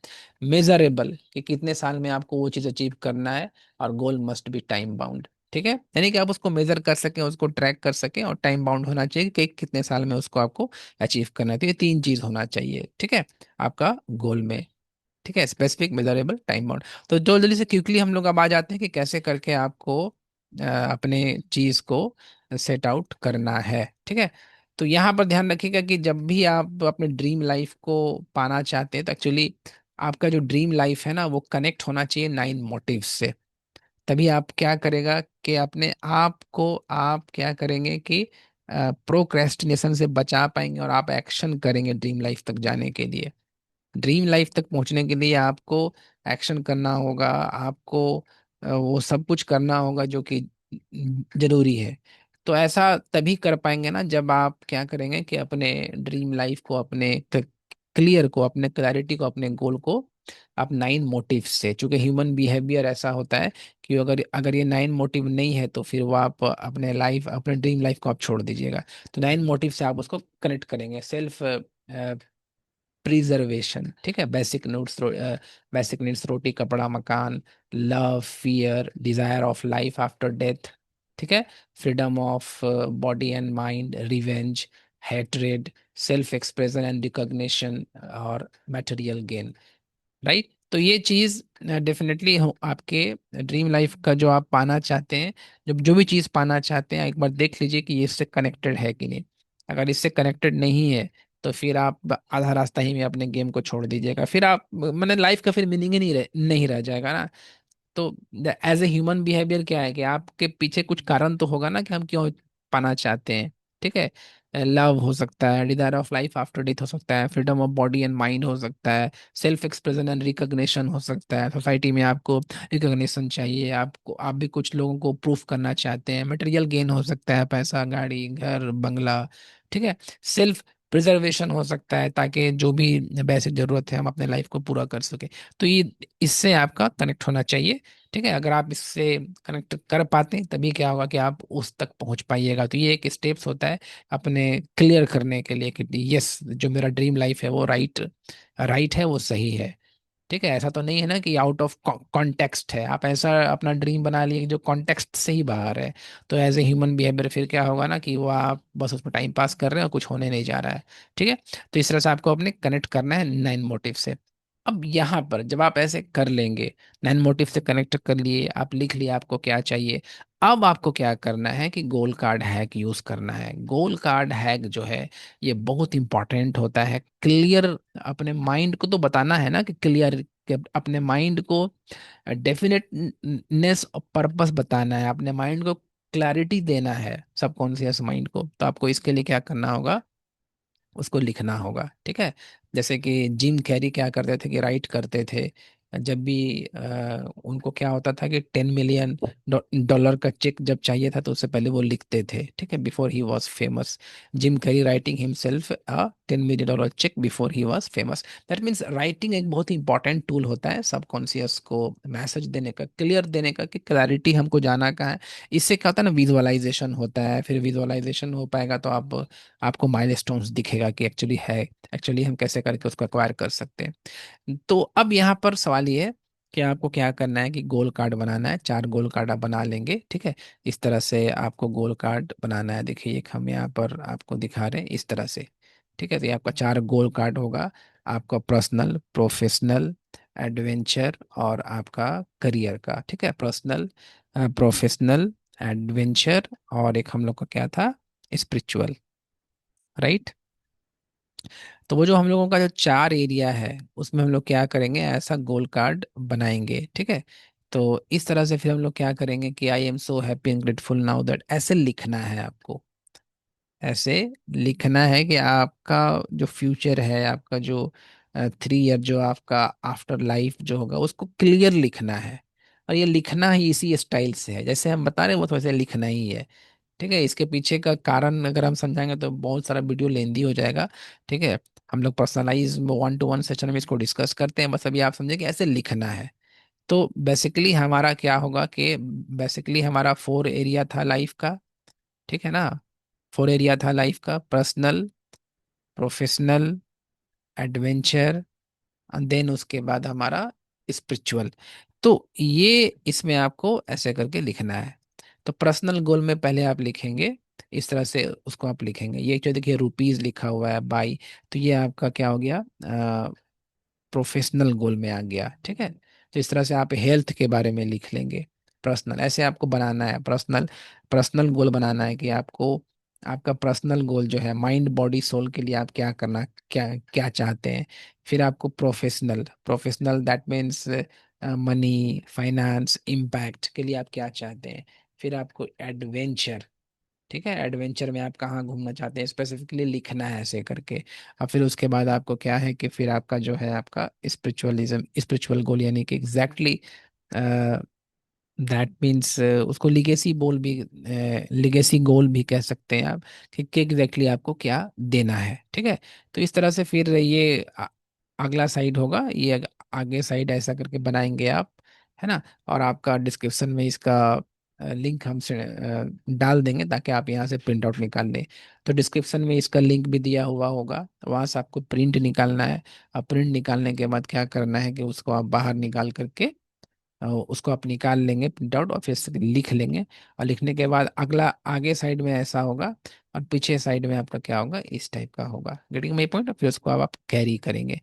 [SPEAKER 1] मेजरेबल कि कितने साल में आपको वो चीज़ अचीव करना है, और गोल मस्ट बी टाइम बाउंड। ठीक है, यानी कि आप उसको मेजर कर सकें, उसको ट्रैक कर सकें, और टाइम बाउंड होना चाहिए कि कितने साल में उसको आपको अचीव करना है। तो ये 3 चीज होना चाहिए। ठीक है, आपका गोल में। ठीक है, स्पेसिफिक, मेजरेबल, टाइम बाउंड। तो जो जल्दी से क्विकली हम लोग अब आ जाते हैं कि कैसे करके आपको अपने चीज को सेट आउट करना है। ठीक है, तो यहाँ पर ध्यान रखिएगा कि जब भी आप अपने ड्रीम लाइफ को पाना चाहते हैं, तो एक्चुअली आपका जो ड्रीम लाइफ है ना, वो कनेक्ट होना चाहिए 9 मोटिव से। तभी आप क्या करेगा कि अपने आप को आप क्या करेंगे कि प्रोक्रेस्टिनेशन से बचा पाएंगे, और आप एक्शन करेंगे ड्रीम लाइफ तक जाने के लिए। ड्रीम लाइफ तक पहुंचने के लिए आपको एक्शन करना होगा, आपको वो सब कुछ करना होगा जो कि जरूरी है। तो ऐसा तभी कर पाएंगे ना जब आप क्या करेंगे कि अपने ड्रीम लाइफ को, अपने क्लियर को, अपने क्लैरिटी को, अपने गोल को आप 9 मोटिव से, चूंकि ह्यूमन बिहेवियर ऐसा होता है कि अगर अगर ये 9 मोटिव नहीं है तो फिर वो आप अपने लाइफ, अपने ड्रीम लाइफ को आप छोड़ दीजिएगा। तो 9 मोटिव से आप उसको कनेक्ट करेंगे। सेल्फ प्रिजर्वेशन, ठीक है, बेसिक नीड्स, रोटी कपड़ा मकान, love fear desire of life after death, ठीक है, freedom of body and mind, revenge, hatred, self expression and recognition, और मटेरियल गेन। राइट। तो ये चीज डेफिनेटली आपके ड्रीम लाइफ का जो आप पाना चाहते हैं, जब जो भी चीज पाना चाहते हैं, एक बार देख लीजिए कि ये इससे कनेक्टेड है कि नहीं। अगर इससे कनेक्टेड नहीं है तो फिर आप आधा रास्ता ही में अपने गेम को छोड़ दीजिएगा, फिर आप मैंने लाइफ का फिर मीनिंग ही नहीं रह जाएगा ना। तो एज ए ह्यूमन बिहेवियर क्या है कि आपके पीछे कुछ कारण तो होगा ना कि हम क्यों पाना चाहते हैं। ठीक है, लव हो सकता है, desire of life after death हो सकता है, freedom of body and mind हो सकता है, सेल्फ एक्सप्रेशन एंड रिकॉग्निशन हो सकता है, सोसाइटी में आपको रिकॉग्निशन चाहिए, आपको आप भी कुछ लोगों को प्रूफ करना चाहते हैं, मटेरियल गेन हो सकता है, पैसा गाड़ी घर बंगला, ठीक है, सेल्फ प्रिजर्वेशन हो सकता है ताकि जो भी बेसिक जरूरत है हम अपने लाइफ को पूरा कर सके। तो ये इससे आपका कनेक्ट होना चाहिए। ठीक है, अगर आप इससे कनेक्ट कर पाते हैं तभी क्या होगा कि आप उस तक पहुंच पाइएगा। तो ये एक स्टेप्स होता है अपने क्लियर करने के लिए कि यस, जो मेरा ड्रीम लाइफ है वो राइट राइट है, वो सही है। ठीक है, ऐसा तो नहीं है ना कि आउट ऑफ कॉन्टेक्स्ट है, आप ऐसा अपना ड्रीम बना लिए जो कॉन्टेक्स्ट से ही बाहर है। तो एज ए ह्यूमन बिहेवियर फिर क्या होगा ना कि वो आप बस उसमें टाइम पास कर रहे हैं और कुछ होने नहीं जा रहा है। ठीक है, तो इस तरह से आपको अपने कनेक्ट करना है 9 मोटिव से। अब यहाँ पर जब आप ऐसे कर लेंगे, 9 मोटिव से कनेक्ट कर लिए, आप लिख लिए आपको क्या चाहिए, अब आपको क्या करना है कि गोल कार्ड हैक यूज करना है। गोल कार्ड हैक जो है ये बहुत इंपॉर्टेंट होता है। क्लियर अपने माइंड को तो बताना है ना कि क्लियर, अपने माइंड को डेफिनेटनेस और पर्पस बताना है, अपने माइंड को क्लैरिटी देना है, सबकॉन्शियस माइंड को। तो आपको इसके लिए क्या करना होगा, उसको लिखना होगा। ठीक है, जैसे कि जिम कैरी क्या करते थे कि राइट करते थे। जब भी उनको क्या होता था कि $10 मिलियन का चेक जब चाहिए था तो उससे पहले वो लिखते थे। ठीक है, before he was famous, Jim Carrey writing himself $10 million cheque before he was famous. That means writing एक बहुत ही इंपॉर्टेंट टूल होता है सबकॉन्शियस को मैसेज देने का, क्लियर देने का, कि क्लैरिटी हमको जाना कहाँ है। इससे क्या होता है ना, विजुअलाइजेशन होता है, फिर विजुअलाइजेशन हो पाएगा तो आप आपको माइलस्टोन्स दिखेगा कि एक्चुअली है, एक्चुअली हम कैसे करके उसको एक्वायर कर सकते हैं। तो अब यहाँ पर सवाल ये है कि आपको क्या करना है कि गोल कार्ड बनाना है। 4 गोल कार्ड आप बना लेंगे। ठीक है, इस तरह से आपको गोल कार्ड बनाना है। देखिए एक हम यहाँ पर आपको दिखा रहे हैं इस तरह से। ठीक है, तो ये आपका 4 गोल कार्ड होगा, आपका पर्सनल, प्रोफेशनल, एडवेंचर और आपका करियर का। ठीक है, पर्सनल, प्रोफेशनल, एडवेंचर और एक हम लोग का क्या था, स्पिरिचुअल। राइट। तो वो जो हम लोगों का जो 4 एरिया है उसमें हम लोग क्या करेंगे, ऐसा गोल कार्ड बनाएंगे। ठीक है, तो इस तरह से फिर हम लोग क्या करेंगे कि I am so happy and grateful now that, ऐसे लिखना है आपको। ऐसे लिखना है कि आपका जो फ्यूचर है, आपका जो 3 ईयर जो आपका आफ्टर लाइफ जो होगा उसको क्लियर लिखना है। और ये लिखना ही इसी स्टाइल से है जैसे हम बता रहे हैं, वो तो वैसे लिखना ही है। ठीक है, इसके पीछे का कारण अगर हम समझाएंगे तो बहुत सारा वीडियो लेंदी हो जाएगा। ठीक है, हम लोग पर्सनलाइज 1-to-1 सेशन में इसको डिस्कस करते हैं, बस अभी आप समझे कि ऐसे लिखना है। तो बेसिकली हमारा क्या होगा कि बेसिकली हमारा 4 एरिया था लाइफ का। ठीक है ना, 4 एरिया था लाइफ का, पर्सनल, प्रोफेशनल, एडवेंचर, देन उसके बाद हमारा स्पिरिचुअल। तो ये इसमें आपको ऐसे करके लिखना है। तो पर्सनल गोल में पहले आप लिखेंगे इस तरह से, उसको आप लिखेंगे, ये जो देखिए रुपीज लिखा हुआ है बाई, तो ये आपका क्या हो गया, प्रोफेशनल गोल में आ गया। ठीक है, तो इस तरह से आप हेल्थ के बारे में लिख लेंगे, पर्सनल, ऐसे आपको बनाना है। पर्सनल, पर्सनल गोल बनाना है कि आपको आपका पर्सनल गोल जो है माइंड बॉडी सोल के लिए आप क्या करना, क्या क्या चाहते हैं। फिर आपको professional, professional that means money finance impact के लिए आप क्या चाहते हैं। फिर आपको एडवेंचर, ठीक है, एडवेंचर में आप कहाँ घूमना चाहते हैं स्पेसिफिकली लिखना है ऐसे करके। और फिर उसके बाद आपको क्या है कि फिर आपका जो है आपका स्पिरिचुअलिज्म, स्पिरिचुअल गोल यानी कि एग्जैक्टली दैट मीन्स उसको लिगेसी बोल भी, लिगेसी गोल भी कह सकते हैं आप, कि एग्जैक्टली आपको क्या देना है। ठीक है, तो इस तरह से फिर ये अगला साइड होगा, ये आगे साइड ऐसा करके बनाएंगे आप, है ना। और आपका डिस्क्रिप्शन में इसका लिंक हमसे डाल देंगे ताकि आप यहाँ से प्रिंट आउट निकाल लें। तो डिस्क्रिप्शन में इसका लिंक भी दिया हुआ होगा, वहाँ से आपको प्रिंट निकालना है। अब प्रिंट निकालने के बाद क्या करना है कि उसको आप बाहर निकाल करके उसको आप निकाल लेंगे प्रिंट आउट, और फिर से लिख लेंगे। और लिखने के बाद अगला आगे साइड में ऐसा होगा, और पीछे साइड में आपका क्या होगा, इस टाइप का होगा। Getting my point. फिर उसको आप कैरी करेंगे,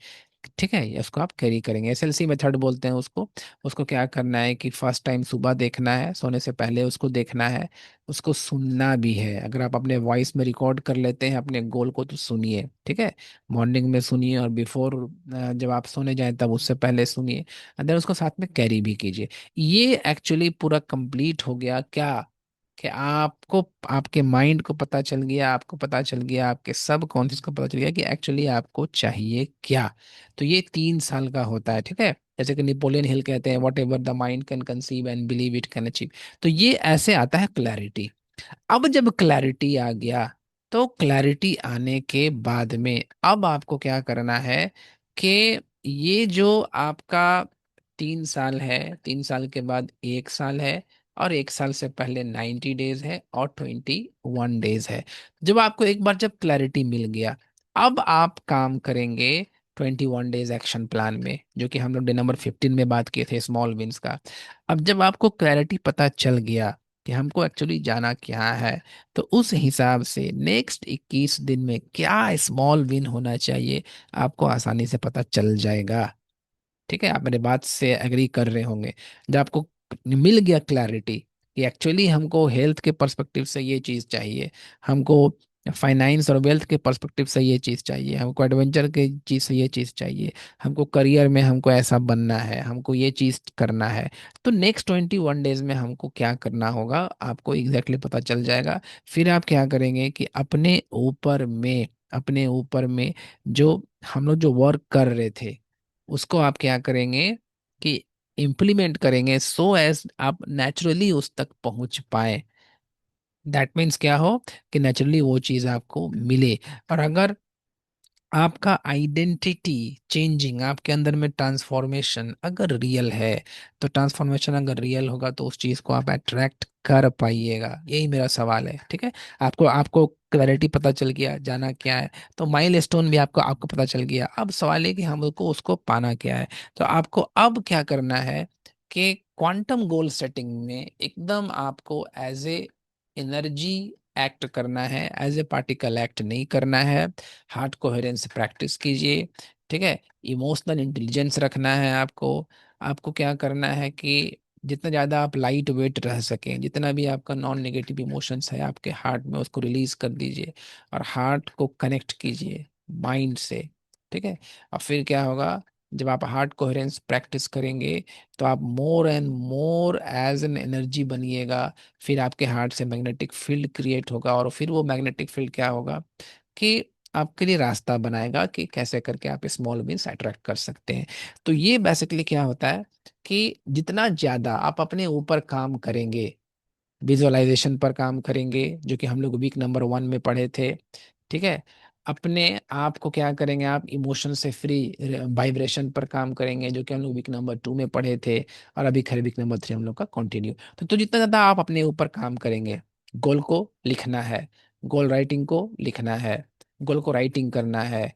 [SPEAKER 1] ठीक है, ये उसको आप कैरी करेंगे, एसएलसी मेथड बोलते हैं उसको। उसको क्या करना है कि फर्स्ट टाइम सुबह देखना है, सोने से पहले उसको देखना है, उसको सुनना भी है। अगर आप अपने वॉइस में रिकॉर्ड कर लेते हैं अपने गोल को तो सुनिए, ठीक है। मॉर्निंग में सुनिए, और बिफोर जब आप सोने जाएं तब उससे पहले सुनिए, एंड देन उसको साथ में कैरी भी कीजिए। ये एक्चुअली पूरा कंप्लीट हो गया क्या, कि आपको आपके माइंड को पता चल गया, आपको पता चल गया, आपके सब कॉन्शियस को पता चल गया कि एक्चुअली आपको चाहिए क्या। तो ये 3 साल का होता है, ठीक है। जैसे कि नेपोलियन हिल कहते हैं, what ever the mind can conceive and believe it can achieve. तो ये ऐसे आता है क्लैरिटी। अब जब क्लैरिटी आ गया, तो क्लैरिटी आने के बाद में अब आपको क्या करना है कि ये जो आपका 3 साल है, 3 साल के बाद 1 साल है, और 1 साल से पहले 90 डेज है, और 21 डेज है। जब आपको एक बार जब क्लैरिटी मिल गया, अब आप काम करेंगे 21 डेज एक्शन प्लान में, जो कि हम लोग डे नंबर 15 में बात किए थे स्मॉल विंस का। अब जब आपको क्लैरिटी पता चल गया कि हमको एक्चुअली जाना क्या है, तो उस हिसाब से नेक्स्ट 21 दिन में क्या स्मॉल विन होना चाहिए, आपको आसानी से पता चल जाएगा। ठीक है, आप मेरे बात से एग्री कर रहे होंगे। जब आपको मिल गया क्लैरिटी कि एक्चुअली हमको हेल्थ के पर्सपेक्टिव से ये चीज़ चाहिए, हमको फाइनेंस और वेल्थ के पर्सपेक्टिव से ये चीज़ चाहिए, हमको एडवेंचर के चीज़ से ये चीज़ चाहिए, हमको करियर में हमको ऐसा बनना है, हमको ये चीज़ करना है, तो नेक्स्ट 21 डेज में हमको क्या करना होगा आपको एग्जैक्टली पता चल जाएगा। फिर आप क्या करेंगे कि अपने ऊपर में जो हम लोग जो वर्क कर रहे थे उसको आप क्या करेंगे कि इम्प्लीमेंट करेंगे, सो एज आप नेचुरली उस तक पहुंच पाए। दैट मीन्स क्या हो कि नेचुरली वो चीज़ आपको मिले। और अगर आपका आइडेंटिटी चेंजिंग, आपके अंदर में ट्रांसफॉर्मेशन अगर रियल है, तो ट्रांसफॉर्मेशन अगर रियल होगा तो उस चीज़ को आप अट्रैक्ट कर पाइएगा। यही मेरा सवाल है, ठीक है। आपको आपको क्लैरिटी पता चल गया जाना क्या है, तो माइलस्टोन भी आपको आपको पता चल गया। अब सवाल है कि हमको उसको पाना क्या है। तो आपको अब क्या करना है कि क्वांटम गोल सेटिंग में एकदम आपको एज ए एनर्जी एक्ट करना है, एज ए पार्टिकल एक्ट नहीं करना है। हार्ट कोहेरेंस प्रैक्टिस कीजिए, ठीक है। इमोशनल इंटेलिजेंस रखना है आपको। आपको क्या करना है कि जितना ज़्यादा आप लाइट वेट रह सकें, जितना भी आपका नॉन नेगेटिव इमोशंस है आपके हार्ट में उसको रिलीज कर दीजिए, और हार्ट को कनेक्ट कीजिए माइंड से, ठीक है। और फिर क्या होगा, जब आप हार्ट कोहेरेंस प्रैक्टिस करेंगे तो आप more and more as an energy बनिएगा। फिर आपके हार्ट से मैग्नेटिक फील्ड क्रिएट होगा, और फिर वो मैग्नेटिक फील्ड क्या होगा कि आपके लिए रास्ता बनाएगा कि कैसे करके आप स्मॉल विंस अट्रैक्ट कर सकते हैं। तो ये बेसिकली क्या होता है कि जितना ज्यादा आप अपने ऊपर काम करेंगे, विजुअलाइजेशन पर काम करेंगे जो कि हम लोग वीक नंबर 1 में पढ़े थे, ठीक है। अपने आप को क्या करेंगे, आप इमोशन से फ्री वाइब्रेशन पर काम करेंगे जो कि हम लोग वीक नंबर 2 में पढ़े थे, और अभी खैर वीक नंबर 3 हम लोग का कंटिन्यू। तो जितना ज़्यादा आप अपने ऊपर काम करेंगे, गोल को लिखना है, गोल राइटिंग को लिखना है, गोल को राइटिंग करना है,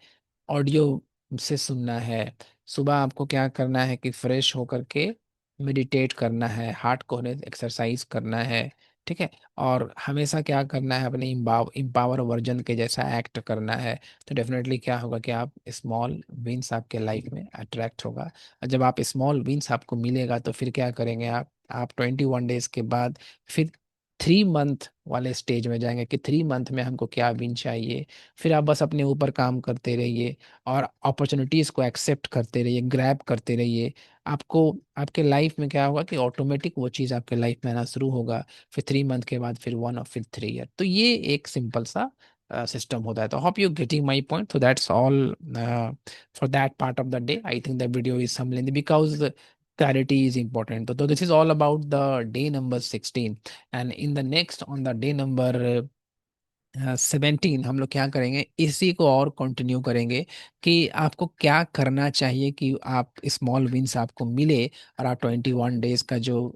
[SPEAKER 1] ऑडियो से सुनना है। सुबह आपको क्या करना है कि फ्रेश होकर के मेडिटेट करना है, हार्ट को एक्सरसाइज करना है, ठीक है। और हमेशा क्या करना है, अपने इम्पावर वर्जन के जैसा एक्ट करना है। तो डेफिनेटली क्या होगा कि आप स्मॉल विंस आपके लाइफ में अट्रैक्ट होगा। और जब आप स्मॉल विंस आपको मिलेगा तो फिर क्या करेंगे आप 21 डेज के बाद फिर 3 मंथ वाले स्टेज में जाएंगे कि 3 मंथ में हमको क्या विन चाहिए। फिर आप बस अपने ऊपर काम करते रहिए, और अपॉर्चुनिटीज को एक्सेप्ट करते रहिए, ग्रैब करते रहिए। आपको आपके लाइफ में क्या होगा कि ऑटोमेटिक वो चीज़ आपके लाइफ में आना शुरू होगा। फिर 3 मंथ के बाद फिर 1 और फिर 3 ईयर। तो ये एक सिंपल सा सिस्टम होता है। तो hope you getting my point. So that's all for that part of the day. I think the video is some lengthy because clarity is important. So this is all about the day number 16, and in the next on the day number 17 हम लोग क्या करेंगे, इसी को और कंटिन्यू करेंगे कि आपको क्या करना चाहिए कि आप स्मॉल विंस आपको मिले और आप 21 डेज का जो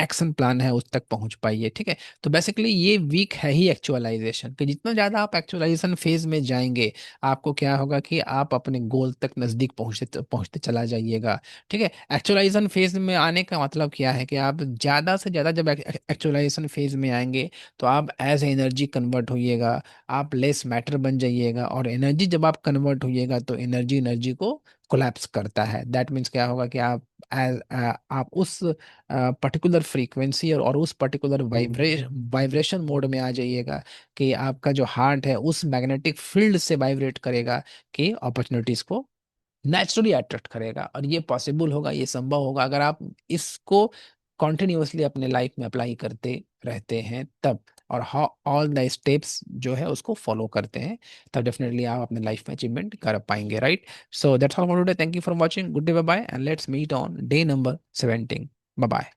[SPEAKER 1] एक्शन प्लान है उस तक पहुंच पाइए। ठीक है, तो बेसिकली ये वीक है ही एक्चुअलाइजेशन, कि जितना ज़्यादा आप एक्चुअलाइजेशन फेज में जाएंगे आपको क्या होगा कि आप अपने गोल तक नज़दीक पहुंचते पहुंचते चला जाइएगा। ठीक है, एक्चुअलाइजेशन फेज में आने का मतलब क्या है कि आप ज़्यादा से ज़्यादा जब एक्चुअलाइजेशन फेज में आएंगे तो आप एज एनर्जी कन्वर्ट होइएगा, आप लेस मैटर बन जाइएगा, और एनर्जी जब आप कन्वर्ट होइएगा तो एनर्जी एनर्जी को कोलैप्स करता है। दैट मीन्स क्या होगा कि आप उस पर्टिकुलर फ्रीक्वेंसी और उस पर्टिकुलर वाइब्रेशन मोड में आ जाइएगा कि आपका जो हार्ट है उस मैग्नेटिक फील्ड से वाइब्रेट करेगा कि अपॉर्चुनिटीज को नेचुरली अट्रैक्ट करेगा। और ये पॉसिबल होगा, ये संभव होगा अगर आप इसको कॉन्टिन्यूअसली अपने लाइफ में अप्लाई करते रहते हैं तब, और हाउ ऑल द स्टेप्स जो है उसको फॉलो करते हैं, तब डेफिनेटली आप अपने लाइफ में अचीवमेंट कर पाएंगे, right. So that's all for today, thank you for watching, good day, bye bye, and let's meet on day number 17। Bye bye.